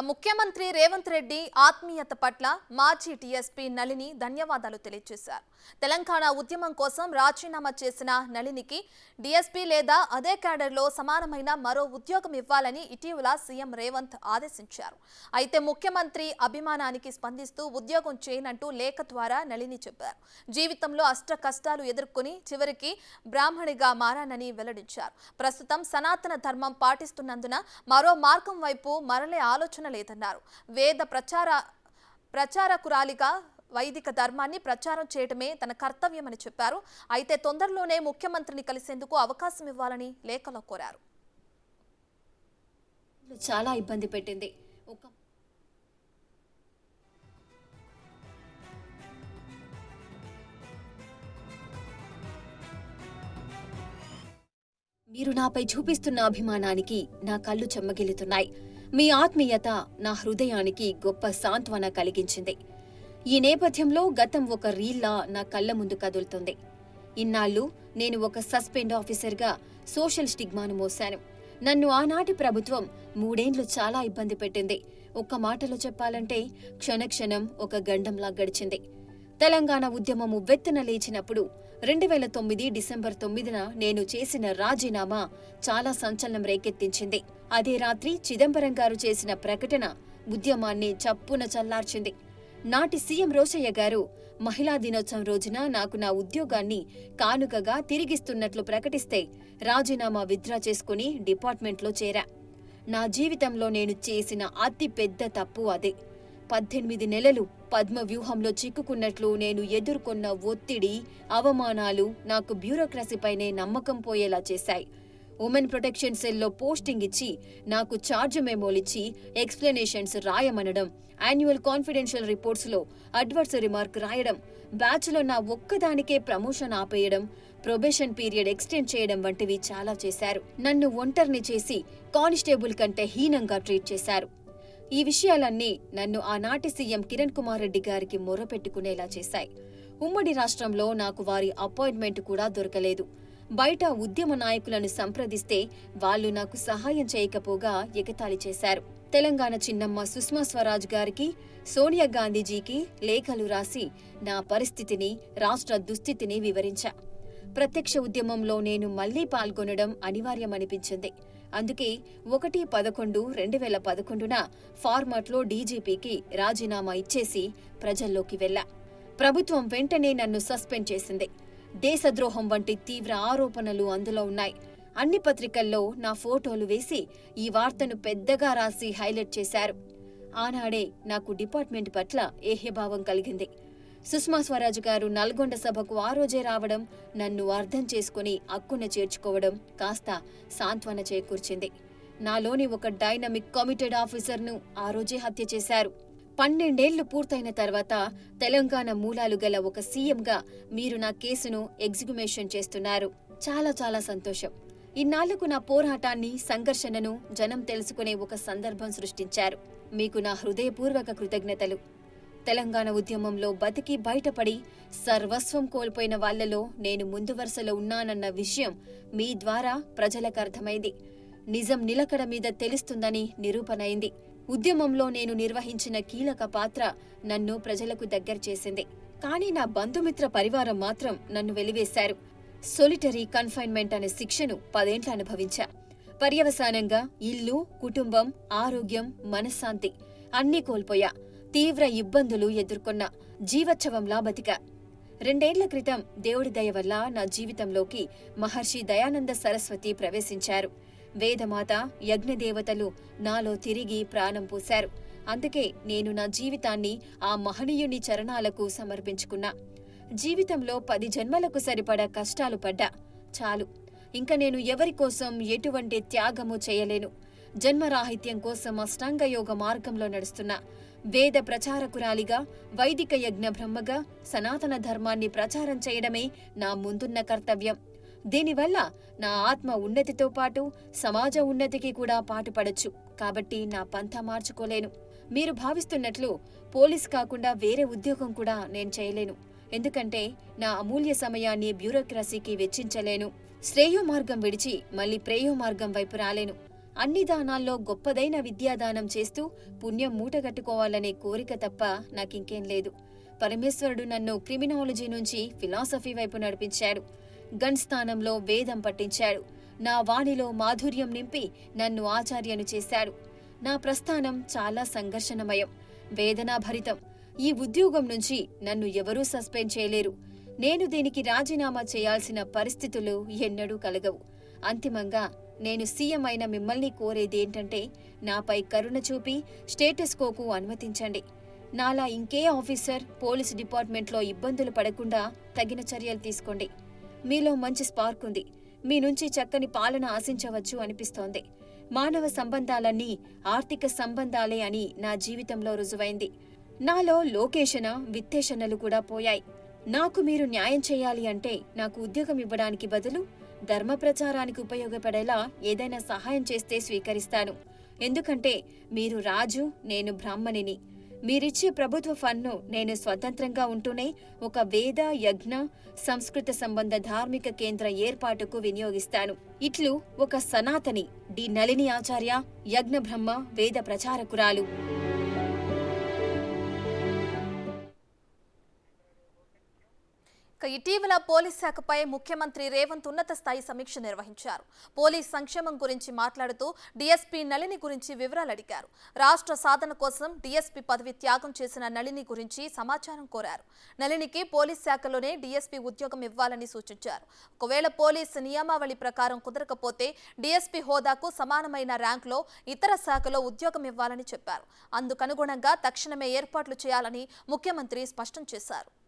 ముఖ్యమంత్రి రేవంత్ రెడ్డి ఆత్మీయత పట్ల మాజీ టీఎస్పీ నళిని ధన్యవాదాలు తెలియజేశారు. తెలంగాణ ఉద్యమం కోసం రాజీనామా చేసిన నళినికి డీఎస్పీ లేదా అదే క్యాడర్లో సమానమైన మరో ఉద్యోగం ఇవ్వాలని ఇటీవల సీఎం రేవంత్ ఆదేశించారు. అయితే ముఖ్యమంత్రి అభిమానానికి స్పందిస్తూ ఉద్యోగం చేయనంటూ లేఖ ద్వారా నళిని చెప్పారు. జీవితంలో అష్ట కష్టాలు ఎదుర్కొని చివరికి బ్రాహ్మణిగా మారానని వెల్లడించారు. ప్రస్తుతం సనాతన ధర్మం పాటిస్తున్నందున మరో మార్గం వైపు మరలే ఆలోచన లేదన్నారు. వేద ప్రచారకురాలిగా వైదిక ధర్మాన్ని ప్రచారం చేయడమే తన కర్తవ్యమని చెప్పారు. అయితే తొందరలోనే ముఖ్యమంత్రిని కలిసేందుకు అవకాశం ఇవ్వాలని లేఖలో కోరారు. చాలా ఇబ్బంది పెట్టింది. మీరు నాపై చూపిస్తున్న అభిమానానికి నా కళ్ళు చెమ్మగిలుతున్నాయి. మీ ఆత్మీయత నా హృదయానికి గొప్ప సాంత్వన కలిగించింది. ఈ నేపథ్యంలో గతం ఒక రీల్లా నా కళ్ళ ముందు కదులుతుంది. ఇన్నాళ్ళు నేను ఒక సస్పెండ్ ఆఫీసర్గా సోషల్ స్టిగ్మాను మోశాను. నన్ను ఆనాటి ప్రభుత్వం 3 ఏళ్లు చాలా ఇబ్బంది పెట్టింది. ఒక్క మాటలో చెప్పాలంటే క్షణక్షణం ఒక గండంలా గడిచింది. తెలంగాణ ఉద్యమం ఉవ్వెత్తున లేచినప్పుడు 2009 డిసెంబర్ 9న నేను చేసిన రాజీనామా చాలా సంచలనం రేకెత్తించింది. అదే రాత్రి చిదంబరం గారు చేసిన ప్రకటన ఉద్యమాన్ని చప్పున చల్లార్చింది. నాటి సీఎం రోశయ్య గారు మహిళా దినోత్సవం రోజున నాకు నా ఉద్యోగాన్ని కానుకగా తిరిగిస్తున్నట్లు ప్రకటిస్తే రాజీనామా విత్డ్రా చేసుకుని డిపార్ట్మెంట్లో చేరా. నా జీవితంలో నేను చేసిన అతి పెద్ద తప్పు అదే. 18 నెలలు పద్మ వ్యూహంలో చిక్కుకున్నట్లు నేను ఎదుర్కొన్న ఒత్తిడి, అవమానాలు నాకు బ్యూరోక్రసీపైనే నమ్మకం పోయేలా చేశాయి. ఉమెన్ ప్రొటెక్షన్ సెల్లో పోస్టింగ్ ఇచ్చి నాకు ఛార్జ్ మెమోలిచ్చి ఎక్స్ప్లెనేషన్స్ రాయమనడం, యాన్యువల్ కాన్ఫిడెన్షియల్ రిపోర్ట్స్లో అడ్వర్సరీ మార్క్ రాయడం, బ్యాచ్లో నా ఒక్కదానికే ప్రమోషన్ ఆపేయడం, ప్రొబేషన్ పీరియడ్ ఎక్స్టెండ్ చేయడం వంటివి చాలా చేశారు. నన్ను ఒంటరిని చేసి కానిస్టేబుల్ కంటే హీనంగా ట్రీట్ చేశారు. ఈ విషయాలన్నీ నన్ను ఆనాటి సీఎం కిరణ్ కుమార్ రెడ్డి గారికి మొర్రపెట్టుకునేలా చేశాయి. ఉమ్మడి రాష్ట్రంలో నాకు వారి అపాయింట్మెంట్ కూడా దొరకలేదు. బయట ఉద్యమ నాయకులను సంప్రదిస్తే వాళ్లు నాకు సహాయం చేయకపోగా ఎగతాళి చేశారు. తెలంగాణ చిన్నమ్మ సుష్మా స్వరాజ్ గారికి, సోనియా గాంధీజీకి లేఖలు రాసి నా పరిస్థితిని, రాష్ట్ర దుస్థితిని వివరించా. ప్రత్యక్ష ఉద్యమంలో నేను మళ్లీ పాల్గొనడం అనివార్యమనిపించింది. అందుకే 1/11/2011న ఫార్మాట్లో డీజీపీకి రాజీనామా ఇచ్చేసి ప్రజల్లోకి వెళ్లా. ప్రభుత్వం వెంటనే నన్ను సస్పెండ్ చేసింది. దేశద్రోహం వంటి తీవ్ర ఆరోపణలు అందులో ఉన్నాయి. అన్ని పత్రికల్లో నా ఫోటోలు వేసి ఈ వార్తను పెద్దగా రాసి హైలైట్ చేశారు. ఆనాడే నాకు డిపార్ట్మెంట్ పట్ల ఏహ్యభావం కలిగింది. సుష్మా స్వరాజ్ గారు నల్గొండ సభకు ఆ రోజే రావడం, నన్ను అర్థం చేసుకుని అక్కున చేర్చుకోవడం కాస్త సాంత్వన చేకూర్చింది. నాలోని ఒక డైనమిక్ కమిటెడ్ ఆఫీసర్ను ఆ రోజే హత్య చేశారు. 12 ఏళ్లు పూర్తయిన తర్వాత తెలంగాణ మూలాలు గల ఒక సీఎంగా మీరు నా కేసును ఎగ్జిక్యూషన్ చేస్తున్నారు. చాలా చాలా సంతోషం. ఇన్నాళ్లకు నా పోరాటాన్ని, సంఘర్షణను జనం తెలుసుకునే ఒక సందర్భం సృష్టించారు. మీకు నా హృదయపూర్వక కృతజ్ఞతలు. తెలంగాణ ఉద్యమంలో బతికి బయటపడి సర్వస్వం కోల్పోయిన వాళ్లలో నేను ముందు వరుసలో ఉన్నానన్న విషయం మీ ద్వారా ప్రజలకు అర్థమైంది. నిజం నిలకడ మీద తెలుస్తుందని నిరూపణైంది. ఉద్యమంలో నేను నిర్వహించిన కీలక పాత్ర నన్ను ప్రజలకు దగ్గర చేసింది. కానీ నా బంధుమిత్ర పరివారం మాత్రం నన్ను వెలివేశారు. సొలిటరీ కన్ఫైన్మెంట్ అనే శిక్షను 10 ఏళ్లు అనుభవించా. పర్యవసానంగా ఇల్లు, కుటుంబం, ఆరోగ్యం, మనశ్శాంతి అన్నీ కోల్పోయా. తీవ్ర ఇబ్బందులు ఎదుర్కొన్నా. జీవోత్సవంలా బతికా. 2 ఏళ్ల క్రితం దేవుడి దయ వల్ల నా జీవితంలోకి మహర్షి దయానంద సరస్వతి ప్రవేశించారు. వేదమాత, యజ్ఞదేవతలు నాలో తిరిగి ప్రాణం పోశారు. అందుకే నేను నా జీవితాన్ని ఆ మహనీయుని చరణాలకు సమర్పించుకున్నా. జీవితంలో 10 జన్మలకు సరిపడా కష్టాలు పడ్డా. చాలు, ఇంక నేను ఎవరికోసం ఎటువంటి త్యాగము చేయలేను. జన్మరాహిత్యం కోసం అష్టాంగయోగ మార్గంలో నడుస్తున్నా. వేద ప్రచారకురాలిగా, వైదిక యజ్ఞ బ్రహ్మగా సనాతన ధర్మాన్ని ప్రచారం చేయడమే నా ముందున్న కర్తవ్యం. దీనివల్ల నా ఆత్మ ఉన్నతితో పాటు సమాజ ఉన్నతికి కూడా పాటుపడొచ్చు. కాబట్టి నా పంథా మార్చుకోలేను. మీరు భావిస్తున్నట్లు పోలీస్ కాకుండా వేరే ఉద్యోగం కూడా నేను చేయలేను. ఎందుకంటే నా అమూల్య సమయాన్ని బ్యూరోక్రసీకి వెచ్చించలేను. శ్రేయో మార్గం విడిచి మళ్లీ ప్రేయో మార్గం వైపు రాలేను. అన్ని దానాల్లో గొప్పదైన విద్యాదానం చేస్తూ పుణ్యం మూటగట్టుకోవాలనే కోరిక తప్ప నాకింకేం లేదు. పరమేశ్వరుడు నన్ను క్రిమినాలజీ నుంచి ఫిలాసఫీ వైపు నడిపించాడు. గన్ స్థానంలో వేదం పట్టించాడు. నా వాణిలో మాధుర్యం నింపి నన్ను ఆచార్యను చేశాడు. నా ప్రస్థానం చాలా సంఘర్షణమయం, వేదనాభరితం. ఈ ఉద్యోగం నుంచి నన్ను ఎవరూ సస్పెండ్ చేయలేరు. నేను దీనికి రాజీనామా చేయాల్సిన పరిస్థితులు ఎన్నడూ కలగవు. అంతిమంగా నేను సీఎం అయిన మిమ్మల్ని కోరేదేంటంటే, నాపై కరుణ చూపి స్టేటస్ కోకు అనుమతించండి. నాలా ఇంకే ఆఫీసర్ పోలీసు డిపార్ట్మెంట్లో ఇబ్బందులు పడకుండా తగిన చర్యలు తీసుకోండి. మీలో మంచి స్పార్క్ ఉంది. మీ నుంచి చక్కని పాలన ఆశించవచ్చు అనిపిస్తోంది. మానవ సంబంధాలన్నీ ఆర్థిక సంబంధాలే అని నా జీవితంలో రుజువైంది. నాలో లోకేషణ, విత్తేషణలు కూడా పోయాయి. నాకు మీరు న్యాయం చేయాలి అంటే నాకు ఉద్యోగం ఇవ్వడానికి బదులు ధర్మ ప్రచారానికి ఉపయోగపడేలా ఏదైనా సహాయం చేస్తే స్వీకరిస్తాను. ఎందుకంటే మీరు రాజు, నేను బ్రాహ్మణిని. మీరిచ్చే ప్రభుత్వ ఫండ్ను నేను స్వతంత్రంగా ఉంటూనే ఒక వేద, యజ్ఞ, సంస్కృత సంబంధ ధార్మిక కేంద్ర ఏర్పాటుకు వినియోగిస్తాను. ఇట్లు ఒక సనాతని డి నళిని ఆచార్య, యజ్ఞ బ్రహ్మ, వేద ప్రచారకురాలు. ఇటీవల పోలీస్ శాఖపై ముఖ్యమంత్రి రేవంత్ ఉన్నత స్థాయి సమీక్ష నిర్వహించారు. పోలీస్ సంక్షేమం గురించి మాట్లాడుతూ డీఎస్పీ నళిని గురించి వివరాలు అడిగారు. రాష్ట్ర సాధన కోసం డీఎస్పీ పదవి త్యాగం చేసిన నళిని గురించి సమాచారం కోరారు. నళినికి పోలీస్ శాఖలోనే డీఎస్పీ ఉద్యోగం ఇవ్వాలని సూచించారు. ఒకవేళ పోలీసు నియమావళి ప్రకారం కుదరకపోతే డీఎస్పీ హోదాకు సమానమైన ర్యాంకులో ఇతర శాఖలో ఉద్యోగం ఇవ్వాలని చెప్పారు. అందుకనుగుణంగా తక్షణమే ఏర్పాట్లు చేయాలని ముఖ్యమంత్రి స్పష్టం చేశారు.